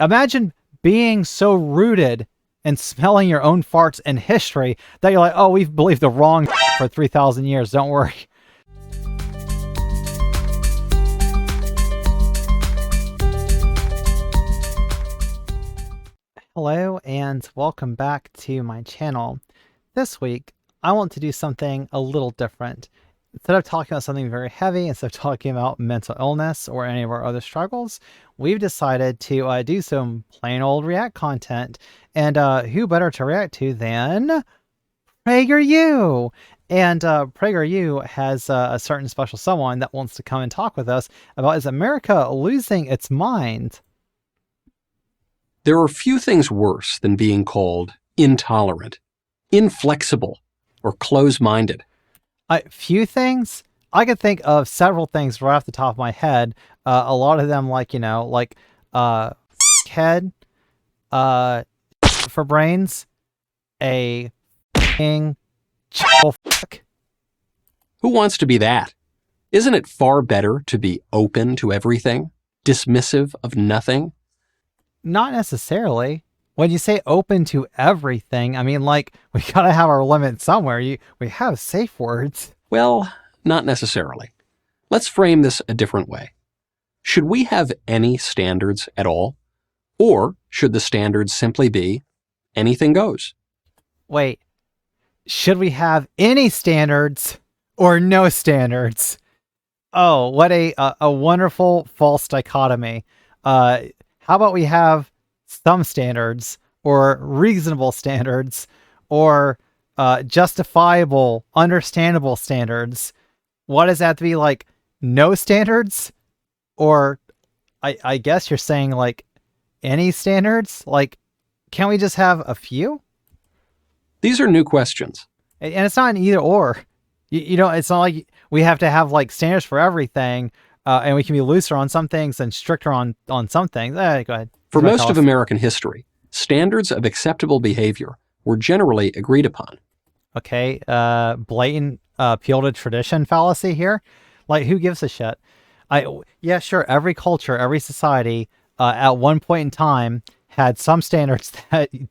Imagine being so rooted and smelling your own farts in history that you're like, oh, we've believed the wrong for 3,000 years. Don't worry. Hello and welcome back to my channel. This week, I want to do something a little different. Instead of talking about something very heavy, instead of talking about mental illness or any of our other struggles, we've decided to do some plain old React content. And who better to react to than PragerU? And PragerU has a certain special someone that wants to come and talk with us about, is America losing its mind? There are few things worse than being called intolerant, inflexible, or close-minded. Few things? I could think of several things right off the top of my head. A lot of them, like, head, for brains, a f***ing fuck. Who wants to be that? Isn't it far better to be open to everything, dismissive of nothing? Not necessarily. When you say open to everything, I mean, like, we gotta have our limit somewhere. We have safe words. Well, not necessarily. Let's frame this a different way. Should we have any standards at all? Or should the standards simply be anything goes? Wait, should we have any standards or no standards? Oh, what a wonderful false dichotomy. How about we have some standards, or reasonable standards, or justifiable, understandable standards? What does that have to be, like, no standards? Or I guess you're saying, like, any standards? Like, can't we just have a few? These are new questions. And it's not an either or. You know, it's not like we have to have, like, standards for everything. And we can be looser on some things and stricter on some things. Go ahead. For most of American history, standards of acceptable behavior were generally agreed upon. Okay, blatant appeal to tradition fallacy here. Like, who gives a shit? Yeah, sure, every culture, every society, at one point in time had some standards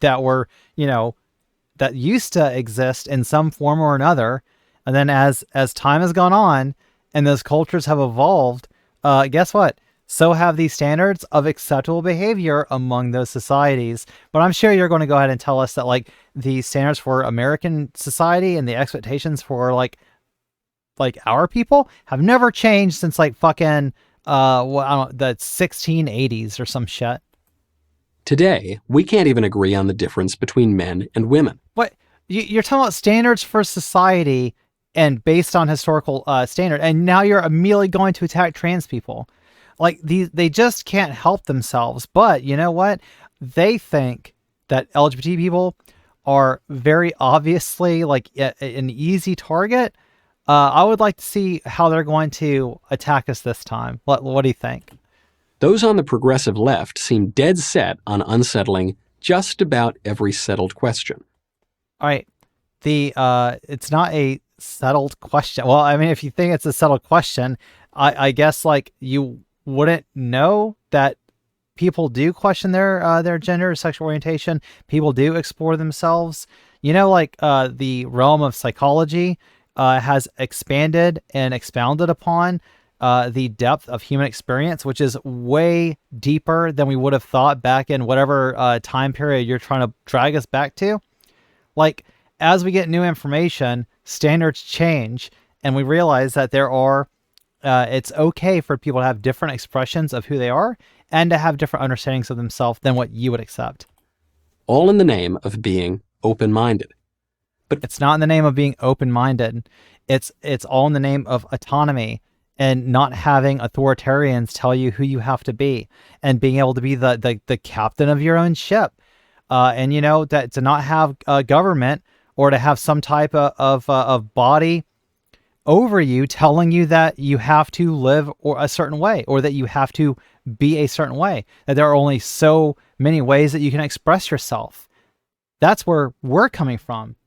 that were, that used to exist in some form or another. And then as time has gone on, and those cultures have evolved, guess what? So have these standards of acceptable behavior among those societies. But I'm sure you're going to go ahead and tell us that, like, the standards for American society and the expectations for like our people have never changed since, like, fucking the 1680s or some shit. Today, we can't even agree on the difference between men and women. What? You're talking about standards for society and based on historical standard, and now you're immediately going to attack trans people. Like, they just can't help themselves. But you know what? They think that LGBT people are very obviously, like, an easy target. I would like to see how they're going to attack us this time. What do you think? Those on the progressive left seem dead set on unsettling just about every settled question. All right. It's not a settled question. Well, I mean, if you think it's a settled question, I guess, like, you wouldn't know that people do question their gender or sexual orientation. People do explore themselves. Like, the realm of psychology has expanded and expounded upon the depth of human experience, which is way deeper than we would have thought back in whatever time period you're trying to drag us back to. Like, as we get new information, standards change, and we realize that there are, it's okay for people to have different expressions of who they are and to have different understandings of themselves than what you would accept. All in the name of being open-minded. But it's not in the name of being open-minded. It's all in the name of autonomy and not having authoritarians tell you who you have to be, and being able to be the captain of your own ship. And that to not have a government or to have some type of body over you telling you that you have to live a certain way, or that you have to be a certain way, that there are only so many ways that you can express yourself. That's where we're coming from.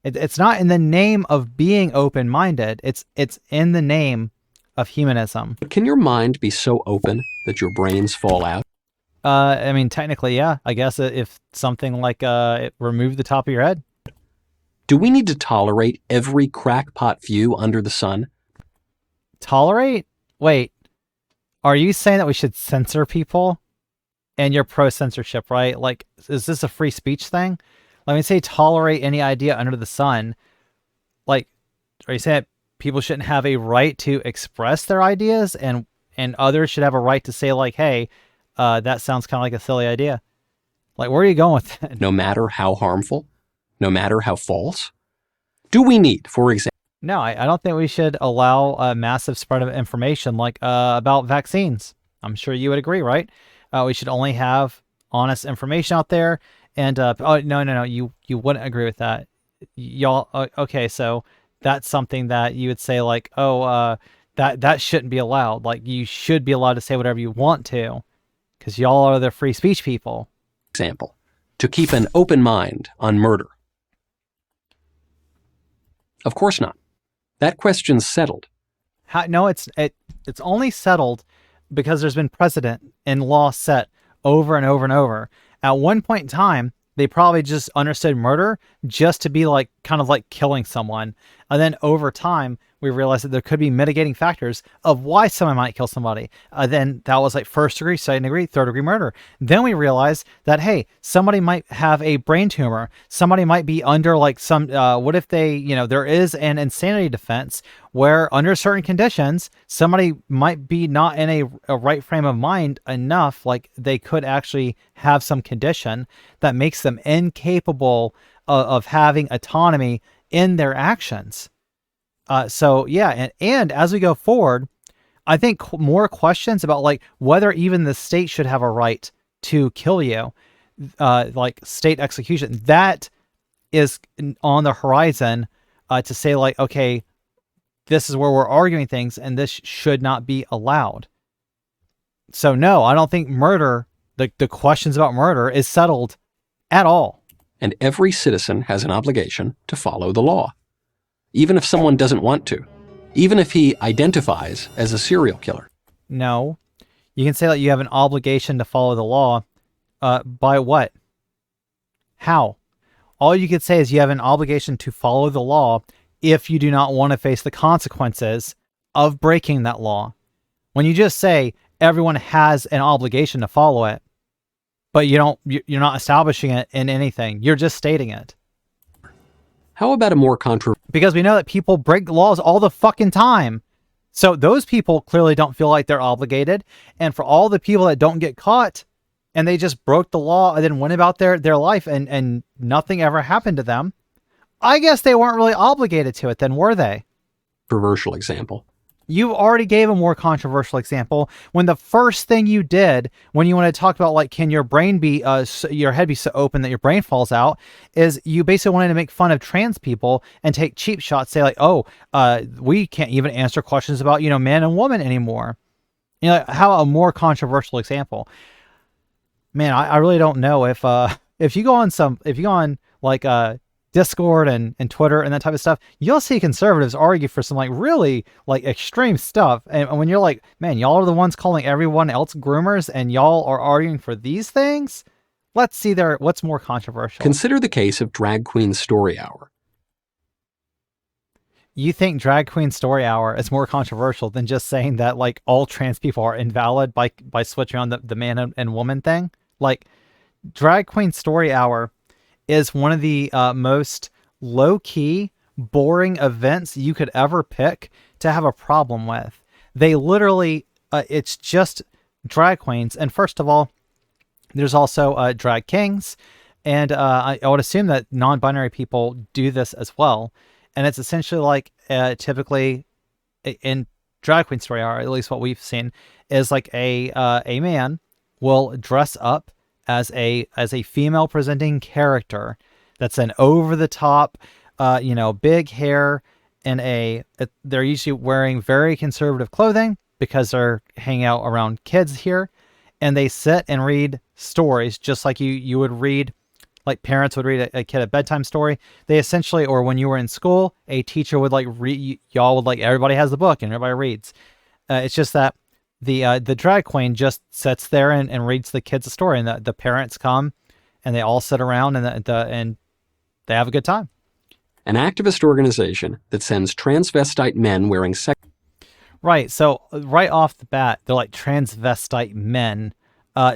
It's not in the name of being open-minded. It's in the name of humanism. But can your mind be so open that your brains fall out? I mean, technically, yeah. I guess if something like it remove the top of your head. Do we need to tolerate every crackpot view under the sun? Tolerate? Wait, are you saying that we should censor people? And you're pro censorship, right? Like, is this a free speech thing? Let me say tolerate any idea under the sun. Like, are you saying that people shouldn't have a right to express their ideas, and others should have a right to say like, hey, that sounds kind of like a silly idea? Like, where are you going with that? No matter how harmful? No matter how false? Do we need, for example, No, I don't think we should allow a massive spread of information like about vaccines. I'm sure you would agree, right? We should only have honest information out there. And oh no, you wouldn't agree with that, y'all. Okay, so that's something that you would say like, oh, that shouldn't be allowed. Like, you should be allowed to say whatever you want to, because y'all are the free speech people. to keep an open mind on murder? Of course not. That question's settled. No, it's only settled because there's been precedent and law set over and over and over. At one point in time, they probably just understood murder just to be like kind of like killing someone. And then over time, we realized that there could be mitigating factors of why someone might kill somebody. Then that was like first degree, second degree, third degree murder. Then we realized that, hey, somebody might have a brain tumor. Somebody might be under like some, what if they, there is an insanity defense where under certain conditions, somebody might be not in a right frame of mind enough, like they could actually have some condition that makes them incapable of having autonomy in their actions. So yeah, and as we go forward, I think more questions about like whether even the state should have a right to kill you, like state execution, that is on the horizon, to say like, okay, this is where we're arguing things and this should not be allowed. So no, I don't think murder, the questions about murder is settled at all. And every citizen has an obligation to follow the law. Even if someone doesn't want to, even if he identifies as a serial killer. No, you can say that you have an obligation to follow the law. By what? How? All you could say is you have an obligation to follow the law if you do not want to face the consequences of breaking that law. When you just say everyone has an obligation to follow it, but you're not establishing it in anything, you're just stating it. How about a more controversial? Because we know that people break laws all the fucking time. So those people clearly don't feel like they're obligated. And for all the people that don't get caught and they just broke the law and then went about their life and nothing ever happened to them, I guess they weren't really obligated to it then, were they? Controversial example. You already gave a more controversial example when the first thing you did when you want to talk about like, can your brain be, your head be so open that your brain falls out, is you basically wanted to make fun of trans people and take cheap shots, say like, oh, we can't even answer questions about, man and woman anymore. How a more controversial example. Man, I really don't know if you go on like, Discord and Twitter and that type of stuff, you'll see conservatives argue for some like really like extreme stuff. And when you're like, man, y'all are the ones calling everyone else groomers and y'all are arguing for these things. Let's see what's more controversial. Consider the case of Drag Queen Story Hour. You think Drag Queen Story Hour is more controversial than just saying that like all trans people are invalid by switching on the man and woman thing? Like, Drag Queen Story Hour is one of the most low-key, boring events you could ever pick to have a problem with. They literally, it's just drag queens. And first of all, there's also drag kings. And I would assume that non-binary people do this as well. And it's essentially like, typically in Drag Queen Story Hour, at least what we've seen, is like a man will dress up as a female presenting character that's an over the top, big hair, and they're usually wearing very conservative clothing because they're hanging out around kids here, and they sit and read stories just like you would read, like parents would read a kid a bedtime story. They essentially, or when you were in school, a teacher would like read, y'all would like, everybody has the book and everybody reads. It's just that The drag queen just sits there and reads the kids a story, and the parents come and they all sit around and they have a good time. An activist organization that sends transvestite men wearing sex. Right. So right off the bat, they're like transvestite men.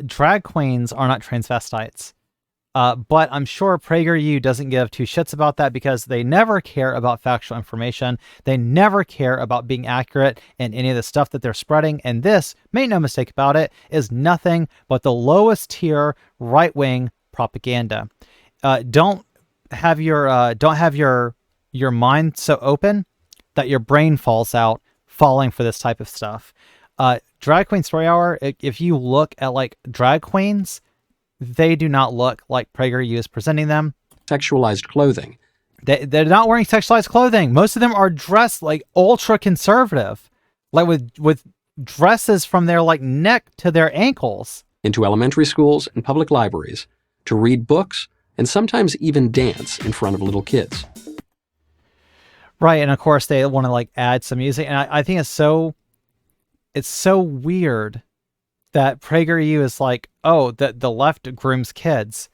Drag queens are not transvestites. But I'm sure PragerU doesn't give two shits about that because they never care about factual information. They never care about being accurate in any of the stuff that they're spreading. And this, make no mistake about it, is nothing but the lowest tier right-wing propaganda. Don't have your mind so open that your brain falls out falling for this type of stuff. Drag Queen Story Hour, if you look at like drag queens, they do not look like PragerU is presenting them. Sexualized clothing. They're not wearing sexualized clothing. Most of them are dressed like ultra conservative, like with dresses from their like neck to their ankles. Into elementary schools and public libraries to read books and sometimes even dance in front of little kids. Right, and of course they want to like add some music, and I think it's so weird that PragerU is like, oh, the left grooms kids,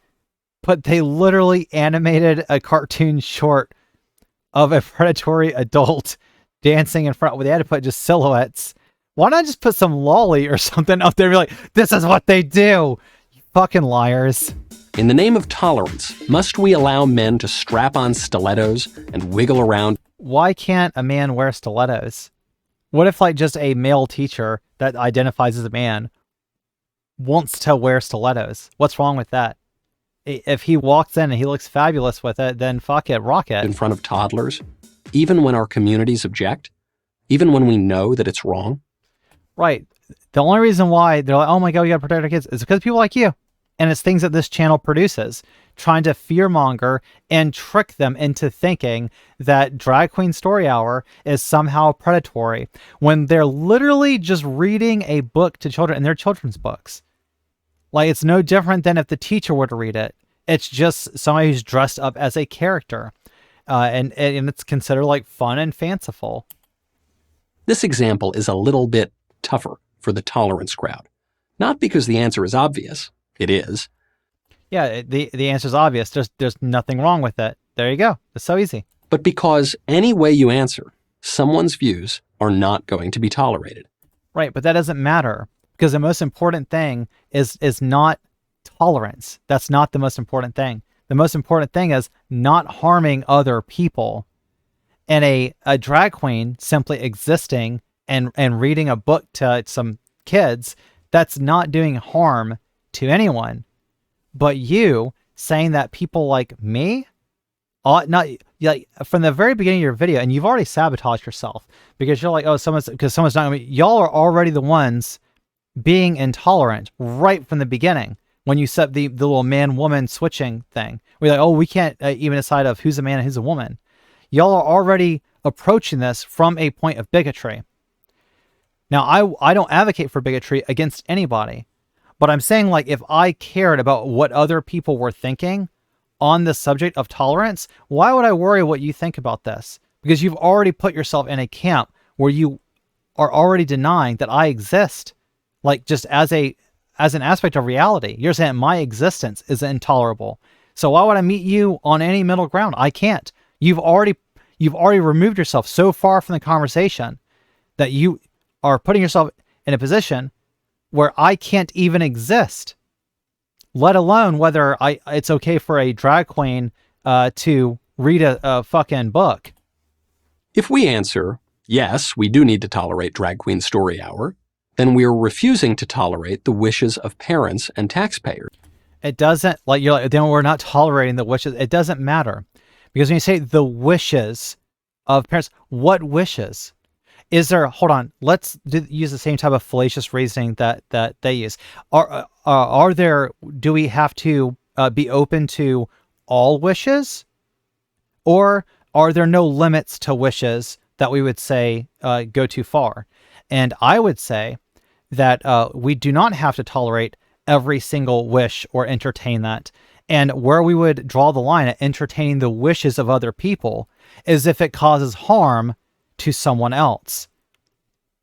but they literally animated a cartoon short of a predatory adult dancing in front. Well, they had to put just silhouettes. Why not just put some lolly or something up there and be like, this is what they do, you fucking liars. In the name of tolerance, must we allow men to strap on stilettos and wiggle around? Why can't a man wear stilettos? What if like just a male teacher that identifies as a man wants to wear stilettos? What's wrong with that? If he walks in and he looks fabulous with it, then fuck it, rock it. In front of toddlers, even when our communities object, even when we know that it's wrong? Right. The only reason why they're like, oh my God, we gotta protect our kids is because people like you. And it's things that this channel produces, trying to fearmonger and trick them into thinking that Drag Queen Story Hour is somehow predatory when they're literally just reading a book to children, and they're children's books. Like, it's no different than if the teacher were to read it. It's just somebody who's dressed up as a character. And it's considered like fun and fanciful. This example is a little bit tougher for the tolerance crowd. Not because the answer is obvious. It is. Yeah, the answer is obvious. There's nothing wrong with it. There you go. It's so easy. But because any way you answer, someone's views are not going to be tolerated. Right, but that doesn't matter because the most important thing is not tolerance. That's not the most important thing. The most important thing is not harming other people. And a drag queen simply existing and reading a book to some kids, that's not doing harm to anyone. But you saying that people like me ought not, like, from the very beginning of your video, and you've already sabotaged yourself because you're like, oh, someone's not gonna be, y'all are already the ones being intolerant right from the beginning when you set the little man-woman switching thing. We're like, oh, we can't even decide of who's a man and who's a woman. Y'all are already approaching this from a point of bigotry. Now, I don't advocate for bigotry against anybody, but I'm saying, like, if I cared about what other people were thinking on the subject of tolerance, why would I worry what you think about this? Because you've already put yourself in a camp where you are already denying that I exist, like, just as an aspect of reality. You're saying my existence is intolerable. So why would I meet you on any middle ground? I can't. You've already removed yourself so far from the conversation that you are putting yourself in a position where I can't even exist, let alone whether it's okay for a drag queen to read a fucking book. If we answer, yes, we do need to tolerate Drag Queen Story Hour, then we're refusing to tolerate the wishes of parents and taxpayers. It doesn't, like, you're like, then we're not tolerating the wishes. It doesn't matter. Because when you say the wishes of parents, what wishes? Is there, hold on, let's use the same type of fallacious reasoning that they use. Do we have to be open to all wishes? Or are there no limits to wishes that we would say go too far? And I would say that we do not have to tolerate every single wish or entertain that. And where we would draw the line at entertaining the wishes of other people is if it causes harm to someone else.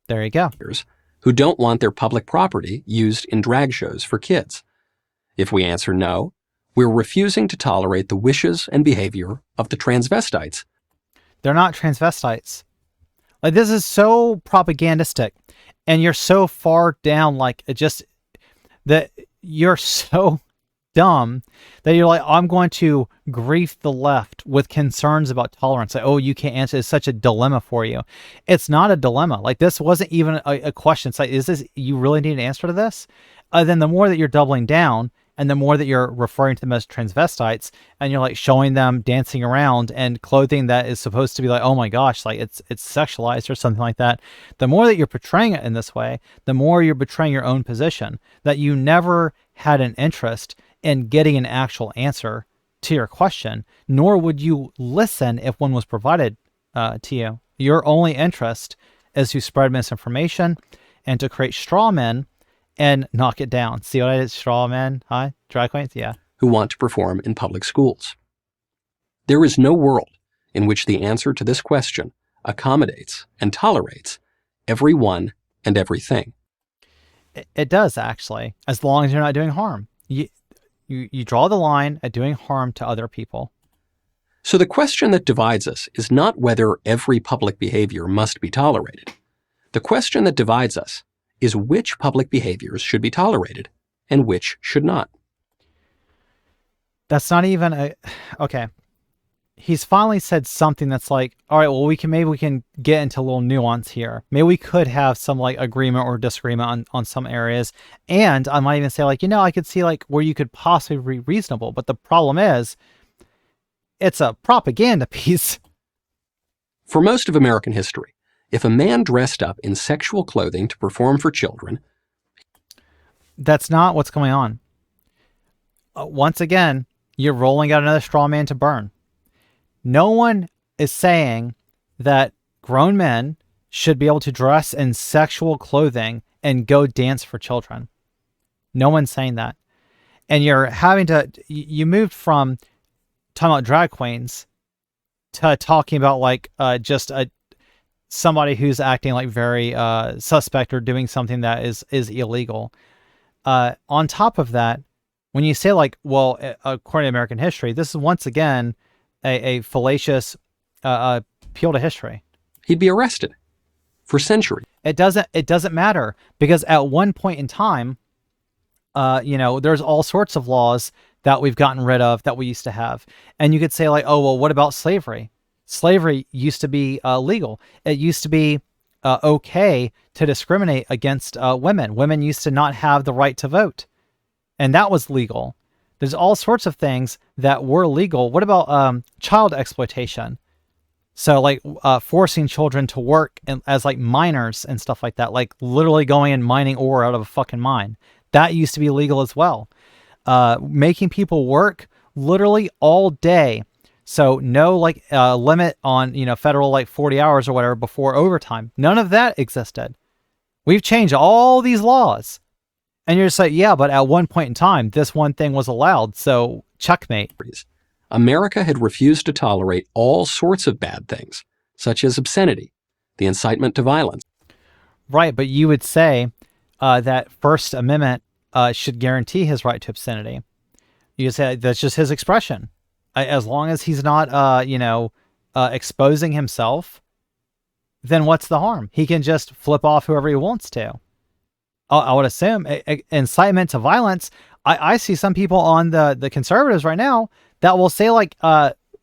There you go. who don't want their public property used in drag shows for kids. If we answer no, we're refusing to tolerate the wishes and behavior of the transvestites. They're not transvestites. Like, this is so propagandistic, and you're so far down, like, it just, that you're so dumb that you're like, I'm going to grief the left with concerns about tolerance. Like, oh, you can't answer. It's such a dilemma for you. It's not a dilemma. Like, this wasn't even a question. It's like, is this, you really need an answer to this? Then the more that you're doubling down, and the more that you're referring to them as transvestites, and you're like showing them dancing around and clothing that is supposed to be like, oh my gosh, like it's sexualized or something like that. The more that you're portraying it in this way, the more you're betraying your own position, that you never had an interest in getting an actual answer to your question, nor would you listen if one was provided to you. Your only interest is to spread misinformation and to create straw men and knock it down. See what I did? Straw men, huh? Drag queens? Yeah. Who want to perform in public schools. There is no world in which the answer to this question accommodates and tolerates everyone and everything. It does, actually, as long as you're not doing harm. You draw the line at doing harm to other people. So the question that divides us is not whether every public behavior must be tolerated. The question that divides us is which public behaviors should be tolerated and which should not. That's not even okay. He's finally said something that's like, all right, well, maybe we can get into a little nuance here. Maybe we could have some like agreement or disagreement on some areas. And I might even say like, I could see like where you could possibly be reasonable. But the problem is, it's a propaganda piece. For most of American history, if a man dressed up in sexual clothing to perform for children, that's not what's going on. Once again, you're rolling out another straw man to burn. No one is saying that grown men should be able to dress in sexual clothing and go dance for children. No one's saying that. And you're having to, you moved from talking about drag queens to talking about like just somebody who's acting like very suspect or doing something that is illegal. On top of that, when you say like, well, according to American history, this is once again a fallacious appeal to history. He'd be arrested for centuries. It doesn't matter, because at one point in time, there's all sorts of laws that we've gotten rid of that we used to have. And you could say like, oh, well, what about slavery? Slavery used to be legal. It used to be okay to discriminate against women. Women used to not have the right to vote, and that was legal. There's all sorts of things that were legal. What about child exploitation? So like forcing children to work as like miners and stuff like that, like literally going and mining ore out of a fucking mine. That used to be legal as well. Making people work literally all day. So no like limit on, federal like 40 hours or whatever before overtime. None of that existed. We've changed all these laws. And you're just like, yeah, but at one point in time, this one thing was allowed. So checkmate. America had refused to tolerate all sorts of bad things, such as obscenity, the incitement to violence. Right, but you would say that First Amendment should guarantee his right to obscenity. You say that's just his expression. As long as he's not, exposing himself, then what's the harm? He can just flip off whoever he wants to. I would assume incitement to violence. I see some people on the conservatives right now that will say like,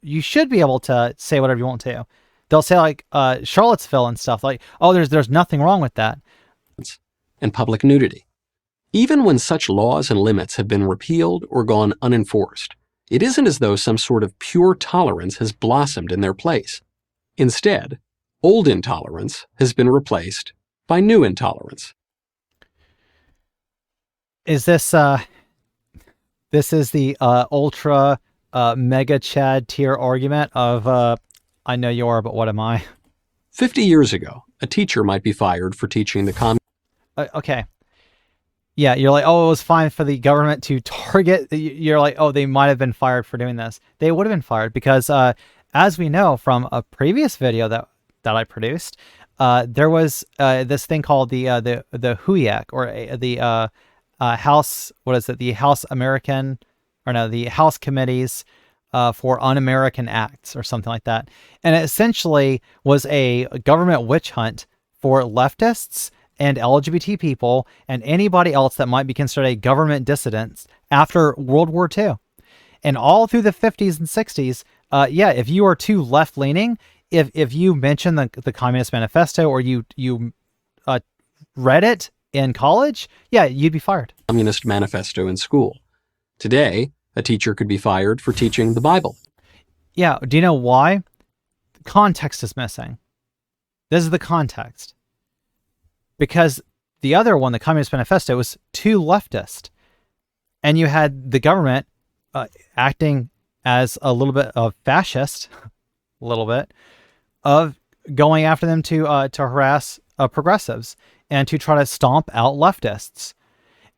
you should be able to say whatever you want to. They'll say like Charlottesville and stuff like, oh, there's nothing wrong with that. And public nudity. Even when such laws and limits have been repealed or gone unenforced, it isn't as though some sort of pure tolerance has blossomed in their place. Instead, old intolerance has been replaced by new intolerance. Is this is the ultra mega Chad tier argument of I know you are, but what am I? 50 years ago, a teacher might be fired for teaching the okay. Yeah, you're like, oh, it was fine for the government to target. You're like, oh, they might have been fired for doing this. They would have been fired because, as we know from a previous video that I produced, there was this thing called the HUIAC, or the House, what is it? The House American, or no, the House Committees for Un-American Acts, or something like that. And it essentially was a government witch hunt for leftists and LGBT people and anybody else that might be considered a government dissident after World War II. And all through the 50s and 60s, if you are too left-leaning, if you mention the Communist Manifesto, or you read it in college, you'd be fired. Communist Manifesto in school. Today, a teacher could be fired for teaching the Bible. Yeah, do you know why? Context is missing. This is the context. Because the other one, the Communist Manifesto, was too leftist. And you had the government acting as a little bit of fascist, a little bit, of going after them to harass progressives and to try to stomp out leftists.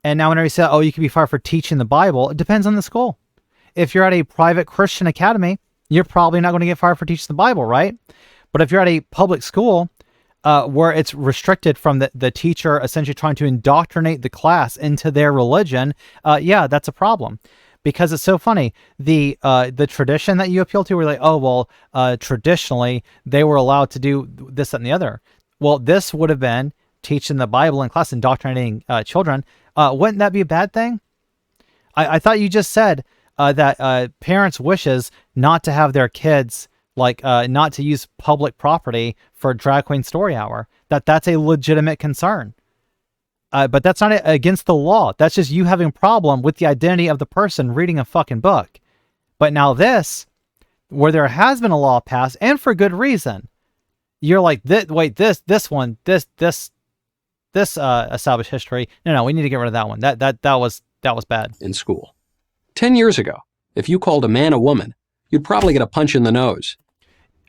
And now whenever you say, you can be fired for teaching the Bible, it depends on the school. If you're at a private Christian academy, you're probably not going to get fired for teaching the Bible, right? But if you're at a public school where it's restricted from the teacher essentially trying to indoctrinate the class into their religion, that's a problem. Because it's so funny, the tradition that you appeal to, we're like, traditionally they were allowed to do this, that, and the other. Well, this would have been teaching the Bible in class, indoctrinating children. Wouldn't that be a bad thing? I thought you just said that parents' wishes not to have their kids, not to use public property for drag queen story hour, that's a legitimate concern. But that's not against the law. That's just you having a problem with the identity of the person reading a fucking book. But now this, where there has been a law passed, and for good reason, you're like, this established history. No, we need to get rid of that one. That was bad. In school. 10 years ago, if you called a man a woman, you'd probably get a punch in the nose.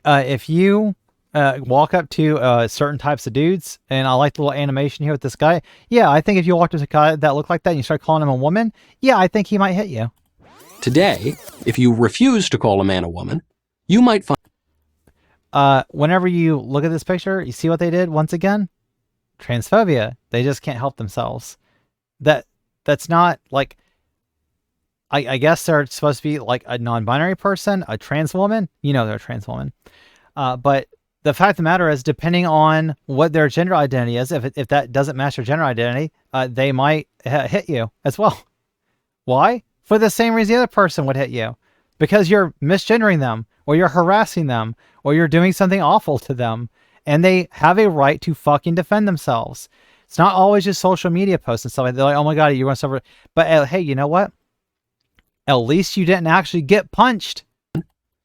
If you walk up to certain types of dudes, and I like the little animation here with this guy, I think if you walked up to a guy that looked like that and you start calling him a woman, I think he might hit you. Today, if you refuse to call a man a woman, you might find... whenever you look at this picture, you see what they did once again? Transphobia. They just can't help themselves. That's not like... I guess they're supposed to be like a non-binary person, a trans woman. They're a trans woman. But the fact of the matter is, depending on what their gender identity is, if that doesn't match their gender identity, they might hit you as well. Why? For the same reason the other person would hit you. Because you're misgendering them, or you're harassing them, or you're doing something awful to them. And they have a right to fucking defend themselves. It's not always just social media posts and stuff like that. They're like, oh my God, you're going to suffer. But hey, you know what? At least you didn't actually get punched.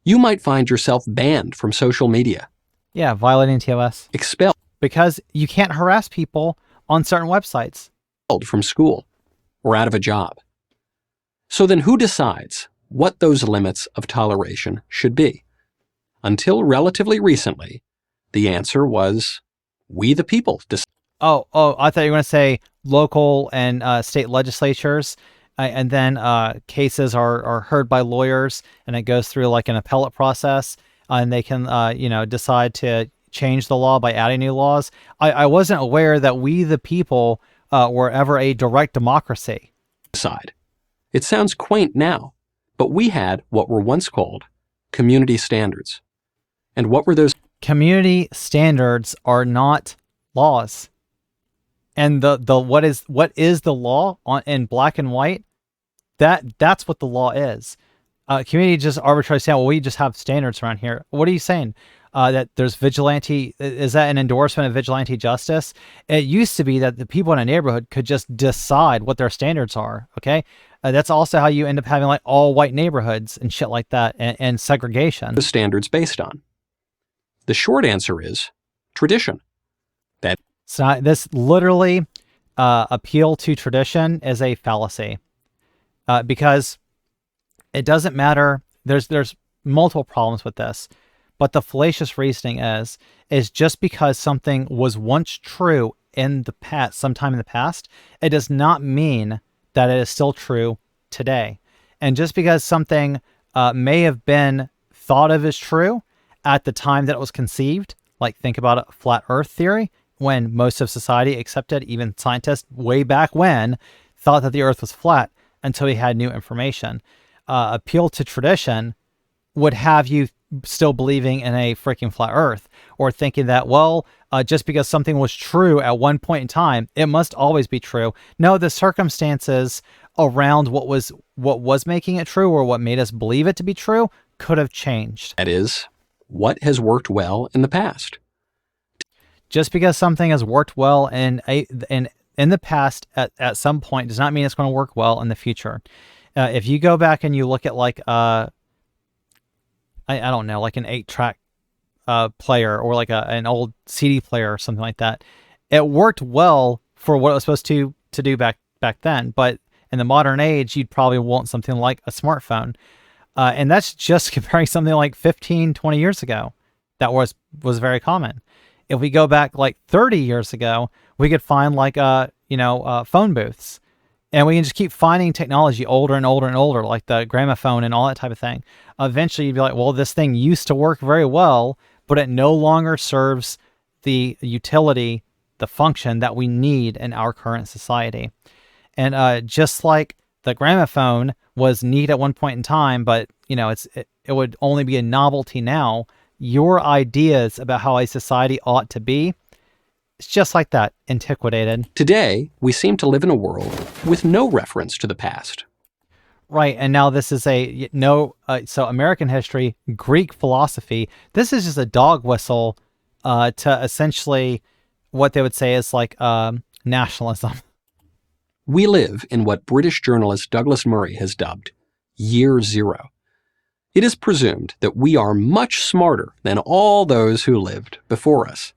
You might find yourself banned from social media. Yeah, violating TOS. Expelled. Because you can't harass people on certain websites. From school or out of a job. So then who decides what those limits of toleration should be? Until relatively recently, the answer was we the people decide. Oh, I thought you were going to say local and state legislatures. And then cases are heard by lawyers, and it goes through like an appellate process, and they can, decide to change the law by adding new laws. I wasn't aware that we, the people, were ever a direct democracy. Decide. It sounds quaint now, but we had what were once called community standards. And what were those? Community standards are not laws. And what is the law in black and white? That's what the law is. Community just arbitrarily saying, well, we just have standards around here. What are you saying? That there's vigilante? Is that an endorsement of vigilante justice? It used to be that the people in a neighborhood could just decide what their standards are. Okay, that's also how you end up having like all white neighborhoods and shit like that, and segregation. The standards based on. The short answer is tradition. So this literally appeal to tradition is a fallacy, because it doesn't matter. There's multiple problems with this, but the fallacious reasoning is just because something was once true in the past, sometime in the past, it does not mean that it is still true today. And just because something may have been thought of as true at the time that it was conceived, Like, think about a flat Earth theory, when most of society accepted, even scientists way back when, thought that the Earth was flat until we had new information. Appeal to tradition would have you still believing in a freaking flat Earth, or thinking that, well, just because something was true at one point in time, it must always be true. No, the circumstances around what was making it true, or what made us believe it to be true, could have changed. That is, what has worked well in the past. Just because something has worked well in the past at some point does not mean it's going to work well in the future. If you go back and you look at like I don't know, like an 8-track player, or like an old CD player or something like that, it worked well for what it was supposed to do back then. But in the modern age, you'd probably want something like a smartphone. And that's just comparing something like 15, 20 years ago. That was very common. If we go back like 30 years ago, we could find like phone booths. And we can just keep finding technology older and older and older, like the gramophone and all that type of thing. Eventually, you'd be like, well, this thing used to work very well, but it no longer serves the utility, the function that we need in our current society. And just like the gramophone was neat at one point in time, but it would only be a novelty now. Your ideas about how a society ought to be, it's just like that, antiquated. Today, we seem to live in a world with no reference to the past. Right, and now this is so American history, Greek philosophy, this is just a dog whistle to essentially what they would say is like nationalism. We live in what British journalist Douglas Murray has dubbed Year Zero. It is presumed that we are much smarter than all those who lived before us.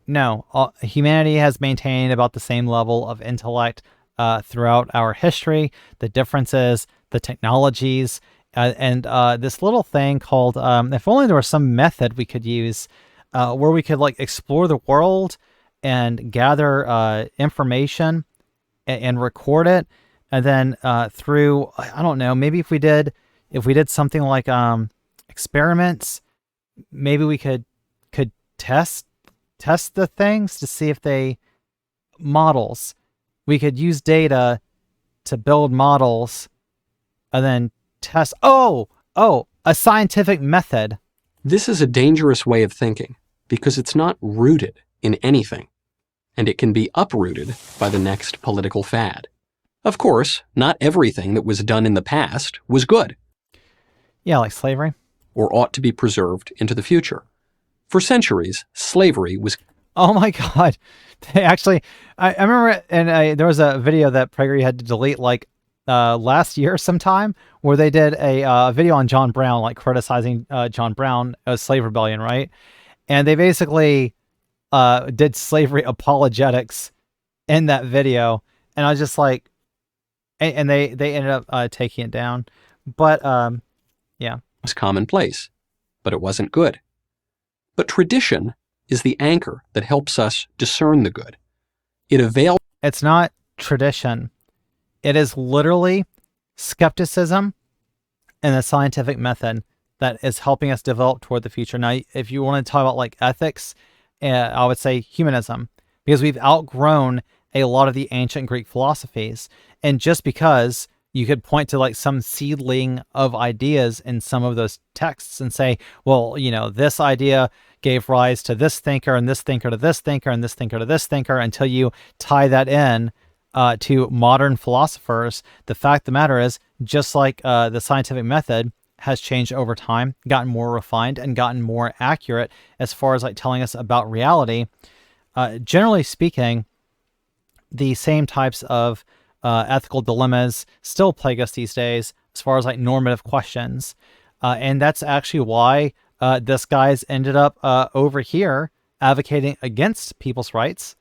No, humanity has maintained about the same level of intellect throughout our history. The differences, the technologies, and this little thing called, if only there was some method we could use where we could like explore the world and gather information and record it. And then through, I don't know, maybe if we did something like experiments, maybe we could test the things to see if they models. We could use data to build models and then test. Oh, a scientific method. This is a dangerous way of thinking because it's not rooted in anything, and it can be uprooted by the next political fad. Of course, not everything that was done in the past was good. Yeah, like slavery. Or ought to be preserved into the future. For centuries, slavery was... Oh my God. They actually, I remember, and there was a video that PragerU had to delete like last year sometime, where they did a video on John Brown, like criticizing John Brown as slave rebellion, right? And they basically did slavery apologetics in that video. And I was just like, and they ended up taking it down. But yeah. It was commonplace, but it wasn't good. But tradition is the anchor that helps us discern the good. It avails... It's not tradition. It is literally skepticism and the scientific method that is helping us develop toward the future. Now, if you want to talk about like ethics, I would say humanism, because we've outgrown a lot of the ancient Greek philosophies. And just because you could point to like some seedling of ideas in some of those texts and say, well, this idea gave rise to this thinker and this thinker to this thinker and this thinker to this thinker, until you tie that in to modern philosophers. The fact of the matter is, just like the scientific method has changed over time, gotten more refined and gotten more accurate as far as like telling us about reality, generally speaking, the same types of ethical dilemmas still plague us these days as far as like normative questions. And that's actually why this guy's ended up over here advocating against people's rights.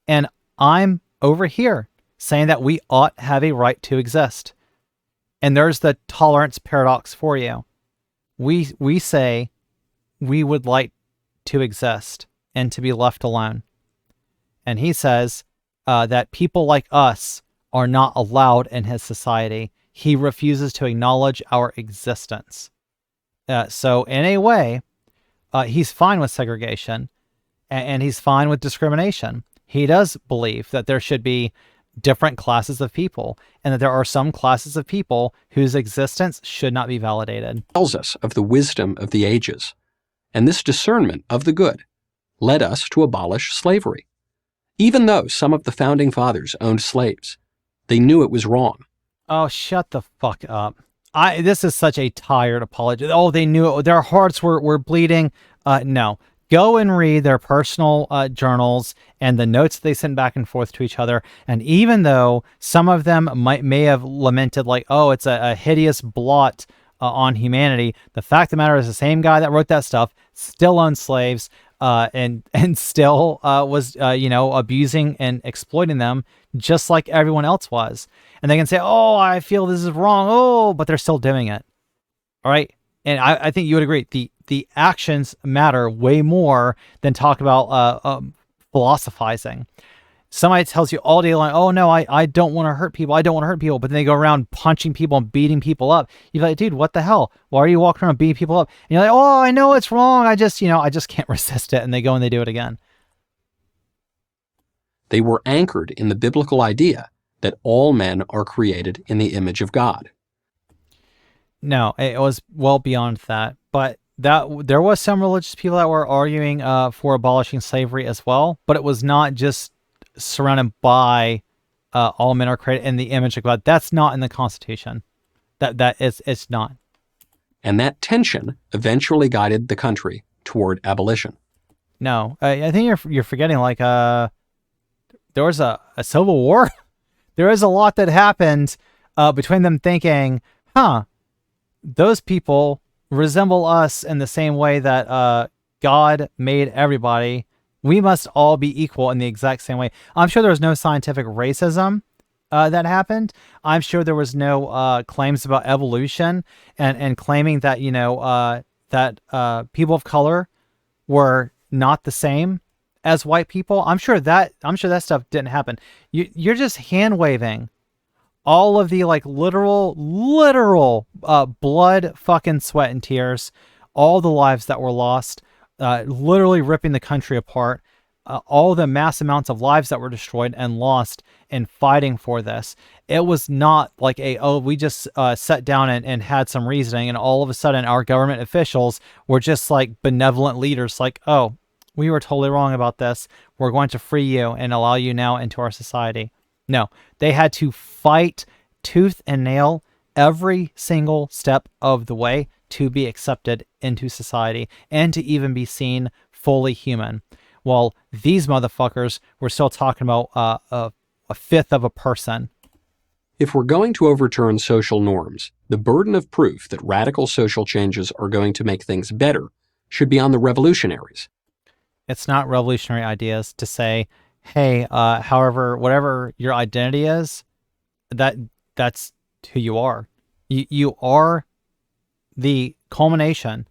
And I'm over here saying that we ought have a right to exist. And there's the tolerance paradox for you. We say we would like to exist and to be left alone. And he says that people like us are not allowed in his society. He refuses to acknowledge our existence. So in a way, he's fine with segregation, and he's fine with discrimination. He does believe that there should be different classes of people, and that there are some classes of people whose existence should not be validated. Tells us of the wisdom of the ages, and this discernment of the good led us to abolish slavery. Even though some of the founding fathers owned slaves, they knew it was wrong. Oh, shut the fuck up. This is such a tired apology. Oh, they knew it. Their hearts were bleeding. No. Go and read their personal journals and the notes they sent back and forth to each other. And even though some of them may have lamented, like, oh, it's a hideous blot on humanity, the fact of the matter is the same guy that wrote that stuff still owned slaves, and still was abusing and exploiting them just like everyone else was. And they can say, oh, I feel this is wrong. Oh, but they're still doing it. All right. And I think you would agree. The actions matter way more than talk about philosophizing. Somebody tells you all day long, oh, no, I don't want to hurt people. I don't want to hurt people. But then they go around punching people and beating people up. You're like, dude, what the hell? Why are you walking around beating people up? And you're like, oh, I know it's wrong. I just can't resist it. And they go and they do it again. They were anchored in the biblical idea that all men are created in the image of God. No, it was well beyond that. But there was some religious people that were arguing for abolishing slavery as well. But it was not just surrounded by all men are created in the image of God. That's not in the Constitution. It's not. And that tension eventually guided the country toward abolition. No, I think you're forgetting, like, there was a civil war. There is a lot that happened between them thinking, those people resemble us in the same way that God made everybody. We must all be equal in the exact same way. I'm sure there was no scientific racism that happened. I'm sure there was no claims about evolution and claiming that, people of color were not the same as white people. I'm sure that stuff didn't happen. You're just hand waving all of the like literal blood, fucking sweat and tears, all the lives that were lost, literally ripping the country apart, all the mass amounts of lives that were destroyed and lost in fighting for this. It was not like we just sat down and had some reasoning, and all of a sudden our government officials were just like benevolent leaders, like, oh, we were totally wrong about this. We're going to free you and allow you now into our society. No, they had to fight tooth and nail every single step of the way to be accepted into society and to even be seen fully human. While these motherfuckers were still talking about a fifth of a person. If we're going to overturn social norms, the burden of proof that radical social changes are going to make things better should be on the revolutionaries. It's not revolutionary ideas to say, hey, however, whatever your identity is, that's who you are. You are the culmination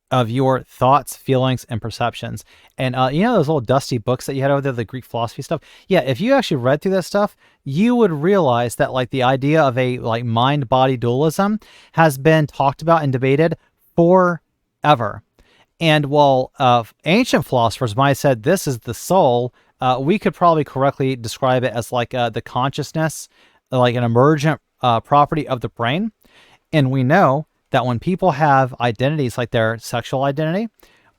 of your thoughts, feelings, and perceptions. And those little dusty books that you had over there, the Greek philosophy stuff? Yeah, if you actually read through that stuff, you would realize that like the idea of a like mind-body dualism has been talked about and debated forever. And while ancient philosophers might have said this is the soul, we could probably correctly describe it as like the consciousness, like an emergent property of the brain. And we know that when people have identities like their sexual identity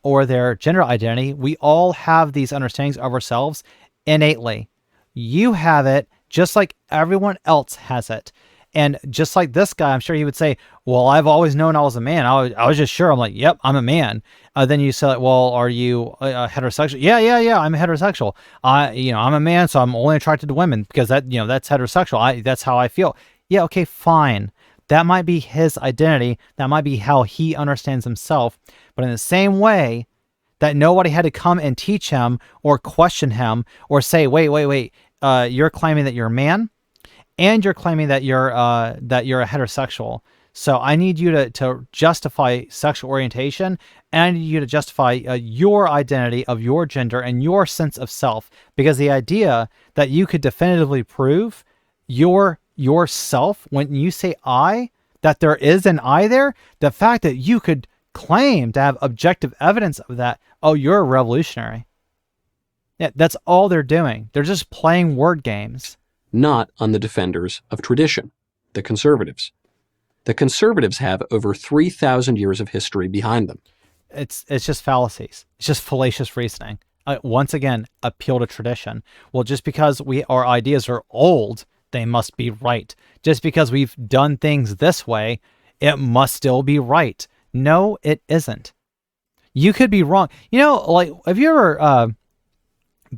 or their gender identity, we all have these understandings of ourselves innately. You have it just like everyone else has it. And just like this guy, I'm sure he would say, well, I've always known I was a man. I was just sure. I'm like, yep, I'm a man. Then you say, well, are you heterosexual? Yeah, I'm heterosexual. I'm a man, so I'm only attracted to women because that's heterosexual. That's how I feel. Yeah, okay, fine. That might be his identity. That might be how he understands himself. But in the same way that nobody had to come and teach him or question him or say, wait, you're claiming that you're a man and you're claiming that you're a heterosexual. So I need you to justify sexual orientation, and I need you to justify your identity of your gender and your sense of self. Because the idea that you could definitively prove yourself when you say I, that there is an I there, the fact that you could claim to have objective evidence of that, oh, you're a revolutionary. Yeah, that's all they're doing. They're just playing word games. Not on the defenders of tradition, the conservatives. The conservatives have over 3,000 years of history behind them. It's just fallacies. It's just fallacious reasoning. Once again, appeal to tradition. Well, just because our ideas are old, they must be right. Just because we've done things this way, it must still be right. No, it isn't. You could be wrong. You know, like, have you ever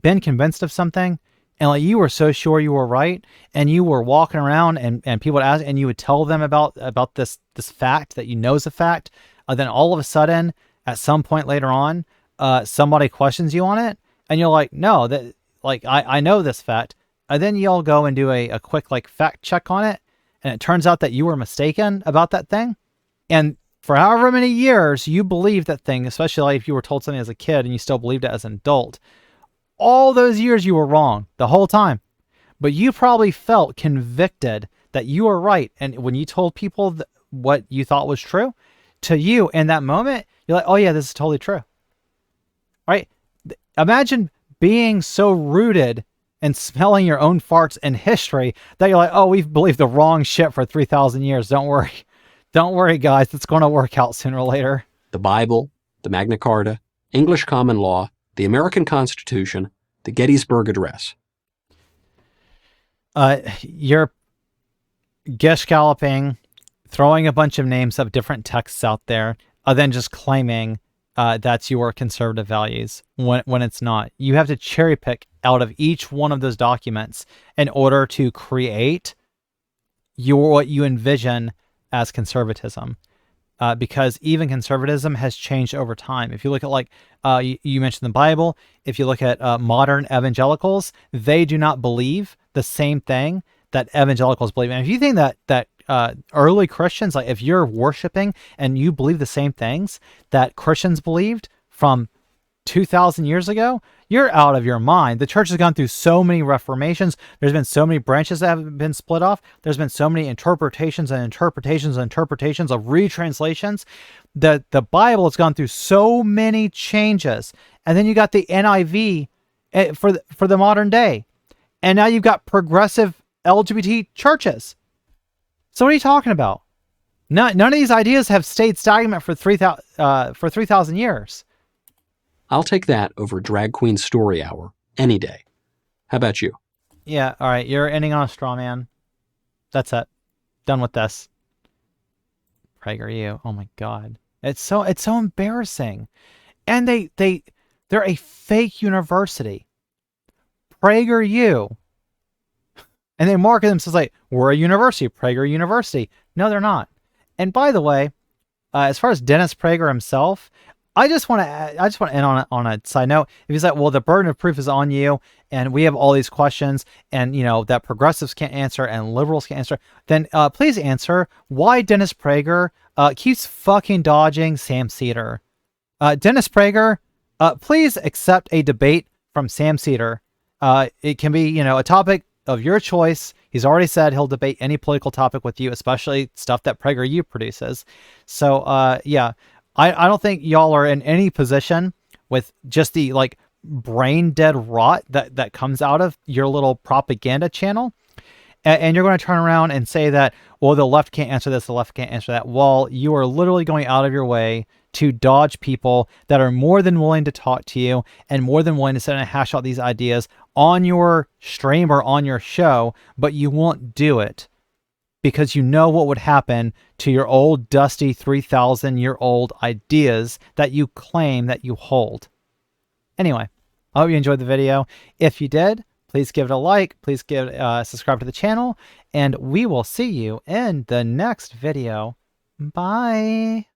been convinced of something and like you were so sure you were right and you were walking around and people would ask and you would tell them about this fact that you know is a fact, then all of a sudden at some point later on somebody questions you on it and you're like, no, that, like, I know this fact, and then you'll go and do a quick like fact check on it, and it turns out that you were mistaken about that thing. And for however many years you believed that thing, especially like if you were told something as a kid and you still believed it as an adult, all those years you were wrong the whole time. But you probably felt convicted that you were right. And when you told people what you thought was true, to you in that moment, you're like, oh yeah, this is totally true. Right? Imagine being so rooted and smelling your own farts in history that you're like, oh, we've believed the wrong shit for 3,000 years. Don't worry. Don't worry, guys. It's going to work out sooner or later. The Bible, the Magna Carta, English common law, the American Constitution, the Gettysburg Address. You're gish galloping, throwing a bunch of names of different texts out there, then just claiming that's your conservative values when it's not. You have to cherry pick out of each one of those documents in order to create what you envision as conservatism. Because even conservatism has changed over time. If you look at, like, you mentioned the Bible, if you look at modern evangelicals, they do not believe the same thing that evangelicals believe. And if you think that early Christians, like if you're worshiping and you believe the same things that Christians believed from 2,000 years ago, you're out of your mind. The church has gone through so many reformations. There's been so many branches that have been split off. There's been so many interpretations and interpretations and interpretations of retranslations. The Bible has gone through so many changes. And then you got the NIV for the modern day. And now you've got progressive LGBT churches. So what are you talking about? None of these ideas have stayed stagnant for 3,000 years. I'll take that over Drag Queen Story Hour any day. How about you? Yeah, all right. You're ending on a straw man. That's it. Done with this. PragerU. Oh my God. It's so embarrassing. And they're a fake university. PragerU. And they market themselves like, we're a university, Prager University. No, they're not. And by the way, as far as Dennis Prager himself, I just want to end on a side note. If he's like, well, the burden of proof is on you, and we have all these questions, and that progressives can't answer and liberals can't answer, then please answer why Dennis Prager keeps fucking dodging Sam Cedar. Dennis Prager, please accept a debate from Sam Cedar. It can be, a topic of your choice. He's already said he'll debate any political topic with you, especially stuff that PragerU produces. So, yeah. I don't think y'all are in any position with just the brain dead rot that comes out of your little propaganda channel. And you're going to turn around and say that, well, the left can't answer this, the left can't answer that. Well, you are literally going out of your way to dodge people that are more than willing to talk to you and more than willing to sit and hash out these ideas on your stream or on your show, but you won't do it. Because you know what would happen to your old, dusty, 3,000-year-old ideas that you claim that you hold. Anyway, I hope you enjoyed the video. If you did, please give it a like. Please subscribe to the channel. And we will see you in the next video. Bye.